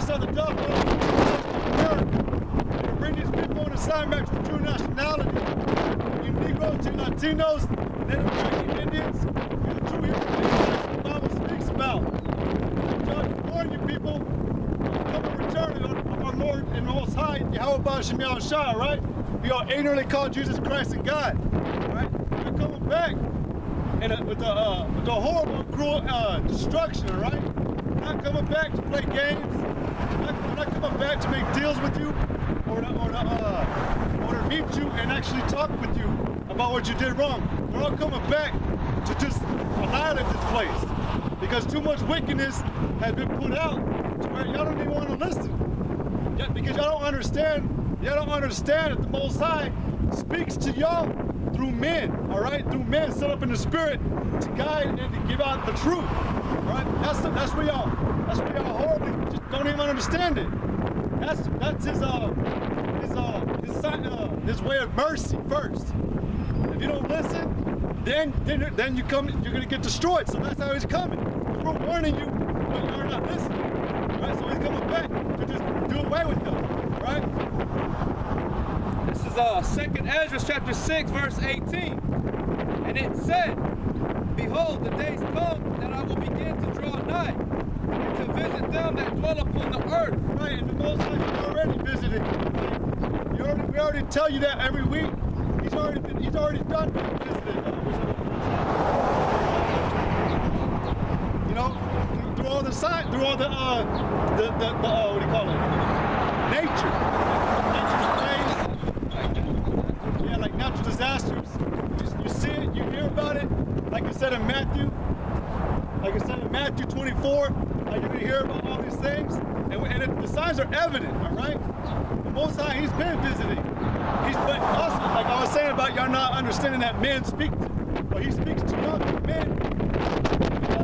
prophets of the devil, to bring these people on assignment back to true nationality. You Negroes, you Latinos, Native American Indians, you're the true Israelites the Bible speaks about. God warn you people, come and return of our Lord and Most High, Yahweh Shem Yahushua, right? We all ignorantly call Jesus Christ and God, right? We're coming back and with the horrible, cruel destruction, right? We're not coming back to play games. We're not coming back to make deals with you or to meet you and actually talk with you about what you did wrong. We're all coming back to just annihilate this place because too much wickedness has been put out to where y'all don't even want to listen. Yeah, because y'all don't understand that the Most High speaks to y'all through men, all right? Through men set up in the spirit to guide and to give out the truth, all right? That's where y'all horribly just don't even understand it. That's his way of mercy first. If you don't listen, then you're gonna get destroyed. So that's how he's coming. We're warning you, but you're not listening. Right? So he's coming back to just do away with them. Right? This is 2nd Ezra chapter 6, verse 18. And it said, behold, the days come that I will begin to draw nigh, and to visit them that dwell upon the earth. Right, and the Most High already visited. We already tell you that every week. He's already done visited. You know, through all the signs, through all the what do you call it? Nature. Yeah, like natural disasters. You see it, you hear about it. Like I said in Matthew 24, like you're gonna hear about all these things, and the signs are evident. All right. The Most High, He's been visiting. He's been also, like I was saying about y'all not understanding that men speak, but He speaks to y'all through men.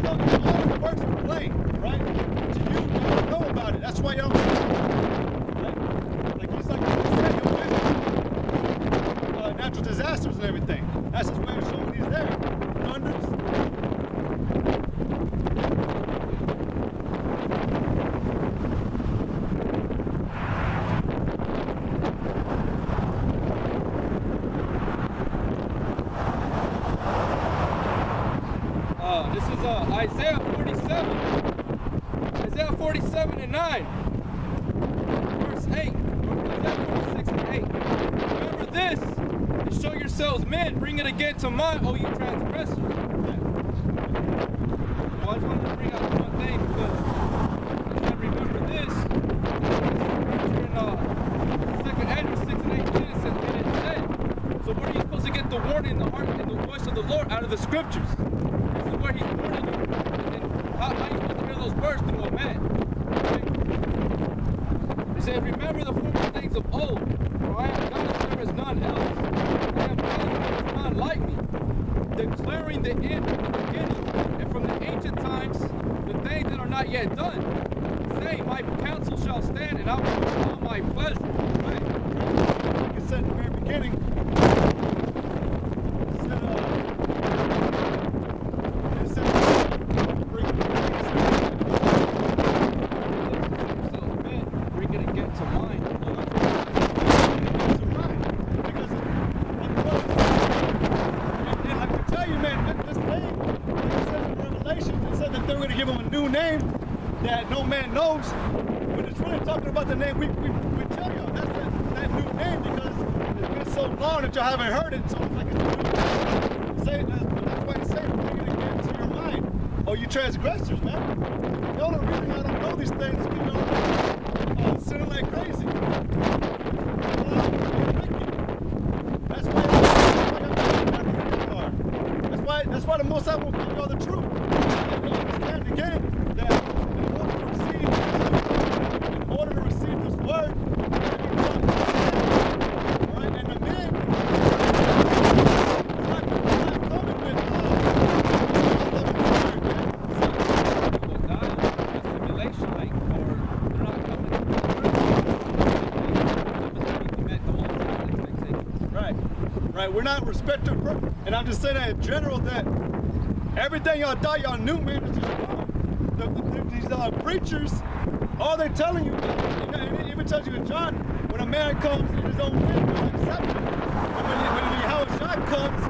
All the works are plain, right? To you, you don't know about it. That's why y'all. Like He's like He'll visit natural disasters and everything. That's His way of showing He's there. Thunders. This is Isaiah 47 and 9, verse 8, Isaiah 46 and 8. Remember this, and show yourselves men, bring it again to mind, O you transgressors. Well, I just wanted to bring out one thing because I said remember this. In 2nd Ezra 6 and 18, it says, and it said, so where are you supposed to get the warning in the heart and the voice of the Lord out of the scriptures? This is where He's warning you. And how are you supposed to hear those words through a man? He said, remember the former things of old, for I am God and there is none else. I am God and there is none like me, declaring the end from the beginning, and from the ancient times, the things that are not yet done. Say, my counsel shall stand, and I will fulfill my pleasure. Right? Like I said in the very beginning, give him a new name that no man knows, but it's really talking about the name we tell y'all. That's that new name because it's been so long that y'all haven't heard it, so it's like it's a new name. That's why he's saying bring it again to your mind. Oh, you transgressors, man. The only reason I don't know these things is because y'all sinning like crazy. That's why the Most High won't give y'all the truth. Understand again that in order to receive this word, right? And the men, we're not coming with stimulation, like, or they're not coming. Right. We're not respecting, and I'm just saying that in general that everything y'all thought y'all knew, man, is just wrong. These preachers All they're telling you, it even tells you in John, when a man comes in his own way, y'all accept him. And when Yahushua comes,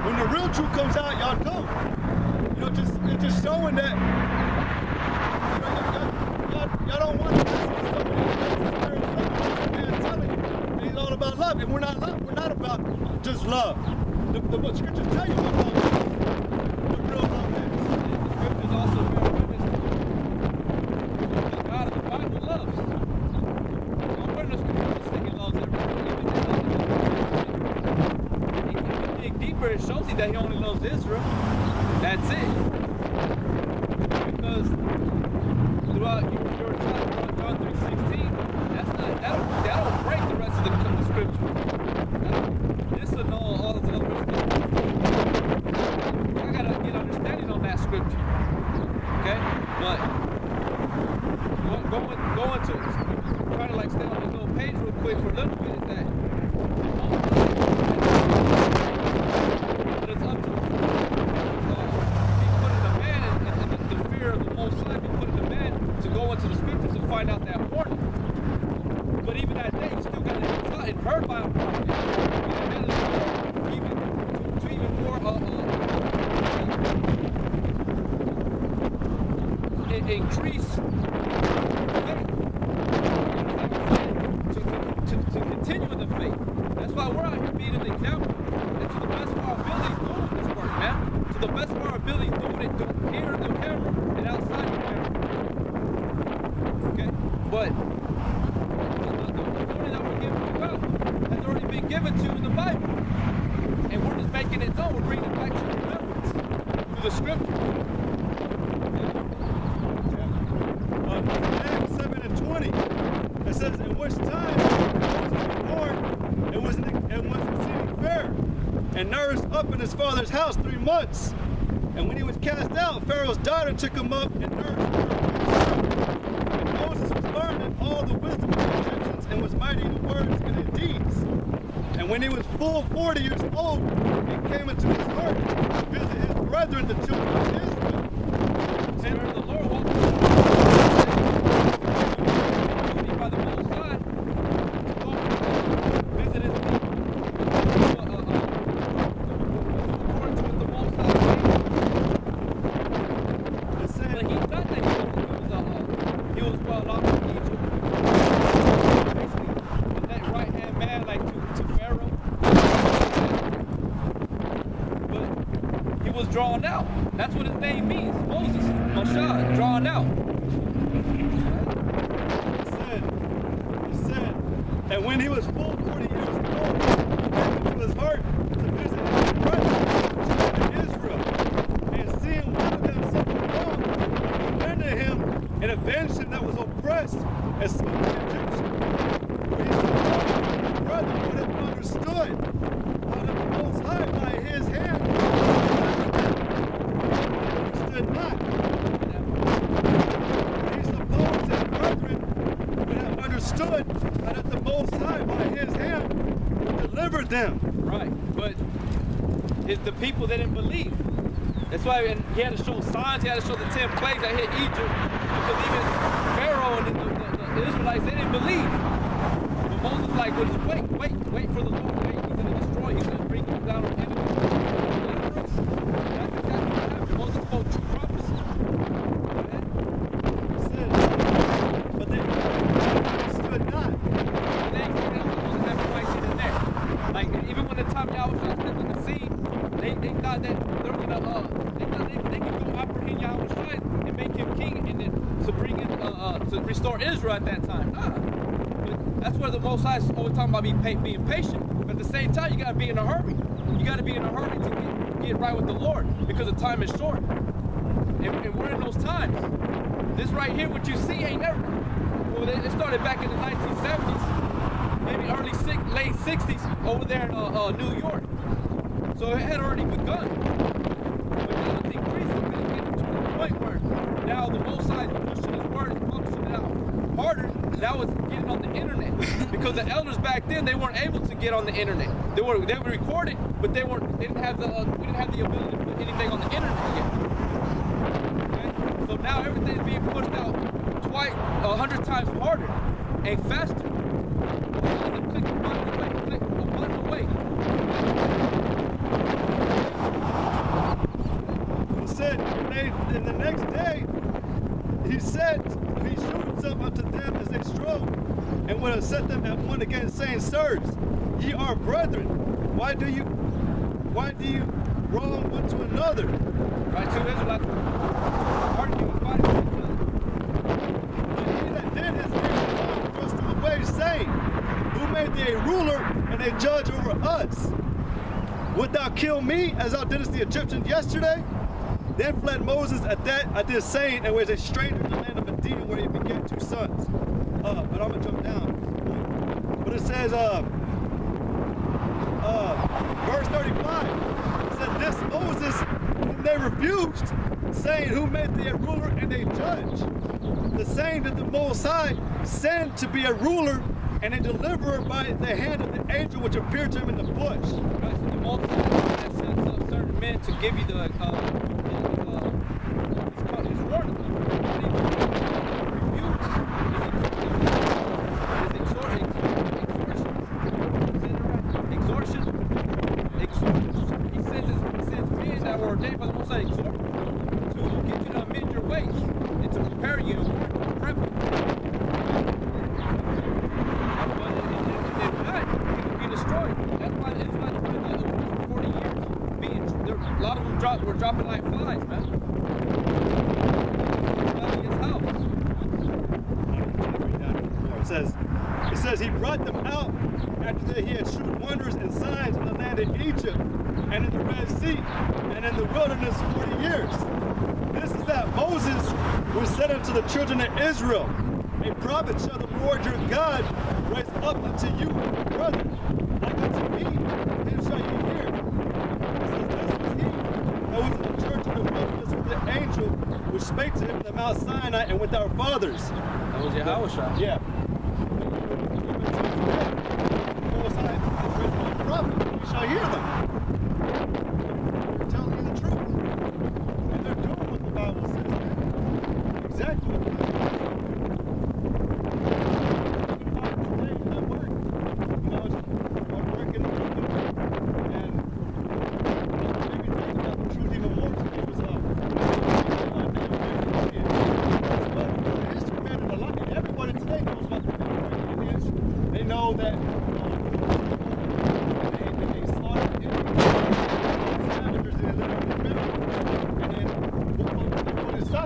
when the real truth comes out, y'all don't. You know, it's just showing that y'all don't want to listen to somebody telling you. And he's all about love, and we're not about just love. The scriptures tell you what love is. What real love is. The scriptures also bear witness. The God of the Bible loves. Nowhere in the scriptures say he loves everybody. If you dig deeper, it shows you that he only loves Israel. That's it. Because throughout your time, John 3:16, that don't break the rest of the scripture. This will know all of the other scriptures. I gotta get understanding on that scripture. Okay? But going to it. Trying to like stay on this little page real quick for a little bit is that but it's up to the fear of the Most High, be putting the man to go into the scriptures to find out that warning. But even that day, you still got to be taught and heard by a prophet. To even more increase faith. To continue in the faith. That's why we're out here being an example. And to the best of our abilities doing this work, man. To the best of our abilities doing it here in the camera and outside the camera. Okay? But the warning that we're giving to God has already been given to you in the Bible. And we're just making it known. We're bringing it back to remembrance through the scripture. Acts 7:20, it says, in which time Moses was born and was exceeding fair, and nourished up in his father's house 3 months. And when he was cast out, Pharaoh's daughter took him up and nourished him. And Moses was learning all the wisdom of the Egyptians and was mighty in words and in deeds. And when he was full 40 years old, it came into his heart to visit his brethren, the children of Israel. And the Lord walked by the Most High to go visit his people. According to what the Most High said. But he thought that he was well off in Egypt. Basically, that right-hand man, like to Pharaoh. But he was drawn out. That's what his name means. Moses, Moshe, drawn out. He said, and when he was full 40 years old, it came into his heart to visit his brethren, the children of Israel, and seeing one of them something wrong, he went to him and avenged him that was oppressed and slew the Egyptian. For he said, his brother would have understood how the Most High by his hand understood not. He supposed his brethren would have understood that the Most High by his hand would deliver them. Right, but it's the people that didn't believe. That's why he had to show signs, he had to show the 10 plagues that hit Egypt, because even Pharaoh and the Israelites, they didn't believe. But Moses was like, well, just wait for the Lord. Wait, he's going to destroy, he's going to bring them down on the enemy. That's exactly what happened. Moses spoke true prophecy. But they understood not. Like even when the time Yahushua stepped on the scene, they thought that they were gonna they could go apprehend Yahushua and make him king and then to bring in to restore Israel at that time. Nah. But that's where the Most High is always talking about being patient. But at the same time, you gotta be in a hurry. You gotta be in a hurry to get right with the Lord because the time is short. And we're in those times. This right here, what you see, ain't never. Well, it started back in the 1970s. Maybe late 60s over there in New York. So it had already begun. But now it's increasing. It's getting to the point where now the Most High is pushing his word and pushing it out harder. Now it's getting on the internet. Because the elders back then, they weren't able to get on the internet. They were recorded, but we didn't have the ability to put anything on the internet yet. Okay? So now everything's being pushed out to twice, 100 times harder and faster. Click a button away, click a button away. He said, and the next day, he said, he showed himself unto them as they strove, and would have set them at one against, saying, Sirs, ye are brethren. Why do you wrong one to another? Right, two Israelites arguing, fighting with each other. And he that did his name thrust him away, saying, Who made thee a ruler and a judge over us? Wilt thou kill me as thou didst the Egyptians yesterday? Then fled Moses at this saying, and was a stranger in the land of Medina, where he begat 2 sons. But I'm gonna jump down. But it says, verse 35. It said, This Moses whom they refused, saying, Who made thee a ruler and a judge? The same that the Most High sent to be a ruler and a deliverer by the hand of the angel which appeared to him in the bush. Right, so the Most High sends up certain men to give you the his warning. He sends men that were ordained by the Most High to get you to amend your ways and to prepare you to prep you. But if not, you can be destroyed. That's why the Israelites were in the for 40 years. A lot of them were dropping like flies, man. It says he brought them out after that he had shewed wonders and signs in the land of Egypt and in the Red Sea and in the wilderness 40 years. This is that Moses was said unto the children of Israel, A prophet shall the Lord your God raise up unto you, brother, like unto me, him shall you hear. This was he that was in the church of the wilderness with the angel which spake to him in the Mount Sinai and with our fathers. That was Yahushua. Yeah. Prophet, you shall hear them. They're telling you the truth. And they're doing what the Bible says, man. Exactly what the Bible says. Today at work, I'm working and maybe thinking about the truth even more today was history, man, and a lot, and everybody today knows about the Indians. They know that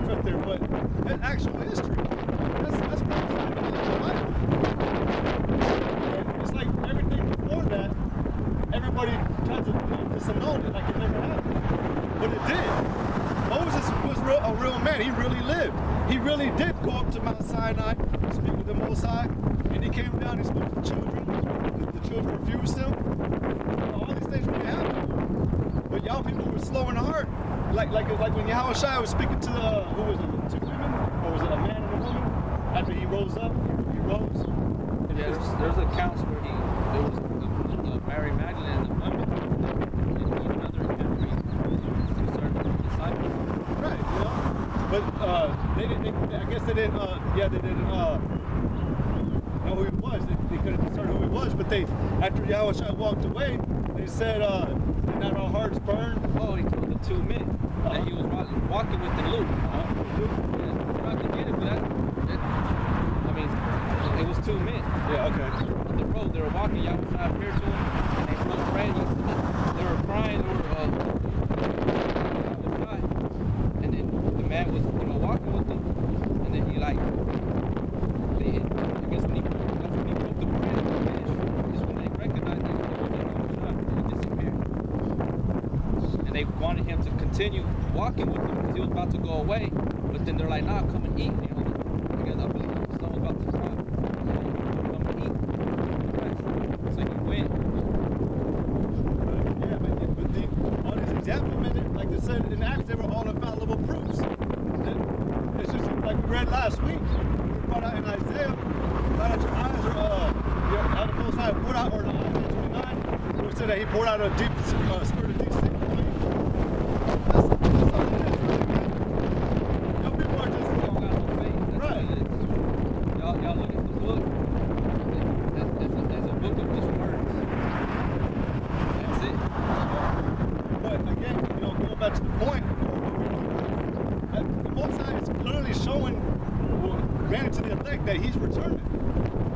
up there, but that's actual history. That's prophesied in the Bible. And it's like everything before that, everybody tries to disannul it like it never happened. But it did. Moses was a real man. He really lived. He really did go up to Mount Sinai, speak with the Most High, and he came down and spoke to the children. The children refused him. All these things really happened. But y'all people were slow in heart. Like when Yahushua was speaking to who was it, 2 women? Or was it a man and a woman? After he rose up, he rose. Yeah, there's accounts where there was Mary Magdalene and the women in another account where he started the disciples. Right, you know. But I guess they didn't know who he was. They couldn't discern who he was, but after Yahushua walked away, they said, did not our hearts burn? Oh, he told the 2 men that he was walking with the Luke. Not to get it, but it was 2 men. Yeah, okay. On the road, they were walking, Yahushua appeared to them, and they were praying. They were crying, and then the man was, walking with them, and then I guess when he broke the bread and finished, is when they recognized him. And they wanted him to continue walking with them because he was about to go away. But then they're like, nah, come and eat. Because I believe the sun was about to drop. Come and eat. So he went. Yeah, but all these examples, man, like they said in Acts, they were all infallible proofs. It's just like we read last week. We brought out in Isaiah, that your eyes are, how the Most High poured out, or in Isaiah 29, where it said that he poured out a deep spirit of deep sleep. That's all it is, really, man. Young people are just, They don't got no faith. That's right. what it is. y'all look at the book. That's a book of just words. That's it. But again, going back to the point, the Most High is clearly showing, granted to the elect, that He's returning.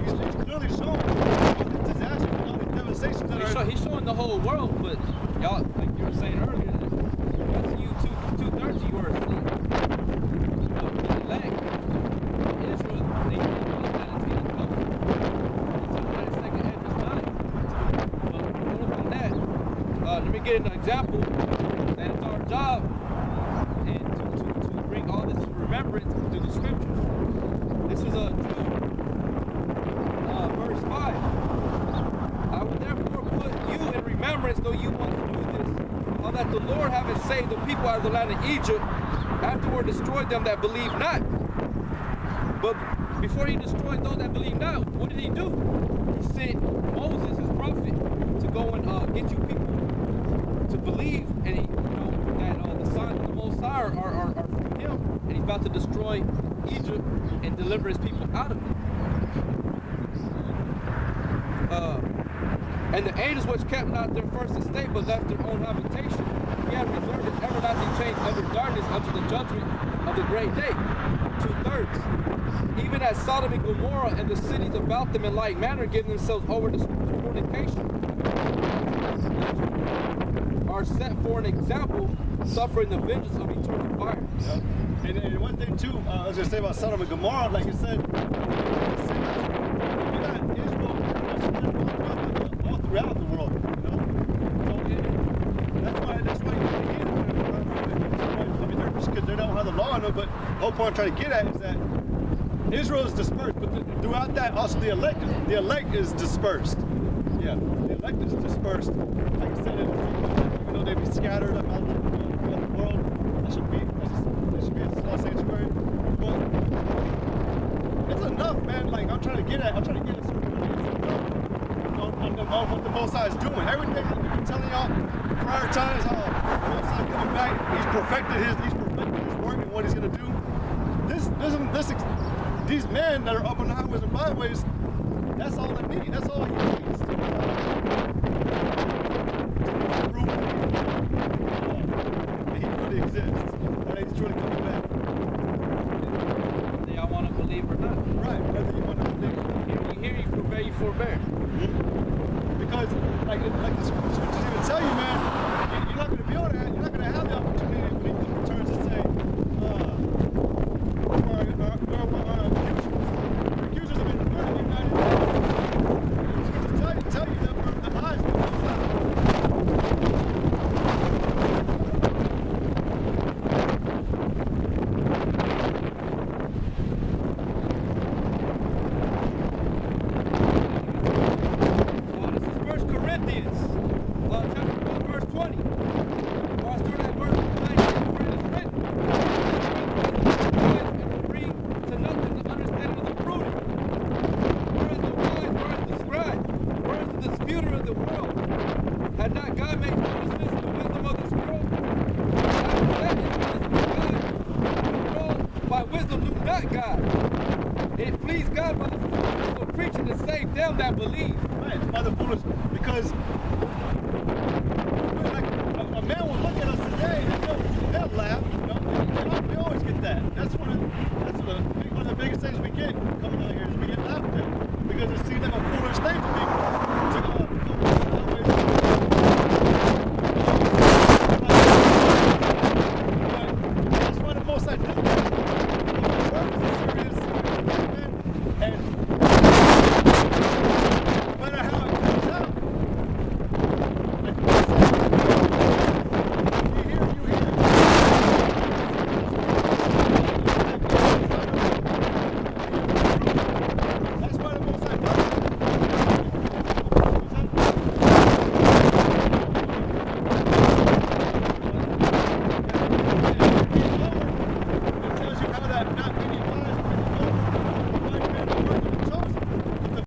He's clearly showing all these disasters, all these devastations that He's showing the whole world, but y'all, like you were saying earlier, that's you two-thirds of you are asleep. But the elect, Israel, they didn't know that it's getting come. Until that second Ezra's 9. But more than that, let me get an example that it's our job and to bring all this to remembrance through the scriptures. This is a verse 5. I will therefore put you in remembrance, though you once knew this, how that the Lord having saved the people out of the land of Egypt, afterward destroyed them that believe not. But before He destroyed those that believe not, what did He do? He sent Moses, His prophet, to go and get you people to believe, and that the signs of the Most High are from Him, and He's about to destroy Egypt and deliver His people out of it. And the angels which kept not their first estate, but left their own habitation, He had reserved an everlasting change under darkness unto the judgment of the great day. 2/3. Even as Sodom and Gomorrah and the cities about them in like manner give themselves over to fornication, are set for an example, suffering the vengeance of eternal fire. Yeah. And one thing too, I was gonna say about Sodom and Gomorrah, like you said, you got Israel all throughout the world, So that's why you can't. I mean, they're just because they don't have the law in them. But the whole point I'm trying to get at is that Israel is dispersed, but throughout that, also the elect is dispersed. Yeah, the elect is dispersed. Like I said, even though they be scattered about the world, there should be a small sanctuary. But it's enough, man. Like I'm trying to get at it's enough on what the Most High is doing. Everything I've been telling y'all prior times, how the Most High coming back, He's perfected his work and what He's gonna do. These men that are up on the highways and byways, that's all they need. That's all He needs. He really exists. That He's truly coming back. Whether y'all want to believe or not. Right, whether you want to believe. You forbear, you forbear. Because, like the scriptures even tell you, man, you're not going to be able to have, you're not going to have the opportunity when He returns to say, where are our accusers? The accusers have been murdered, united. The scriptures tell you that we're the eyes of the Most High. That believe. Right, by the foolish, because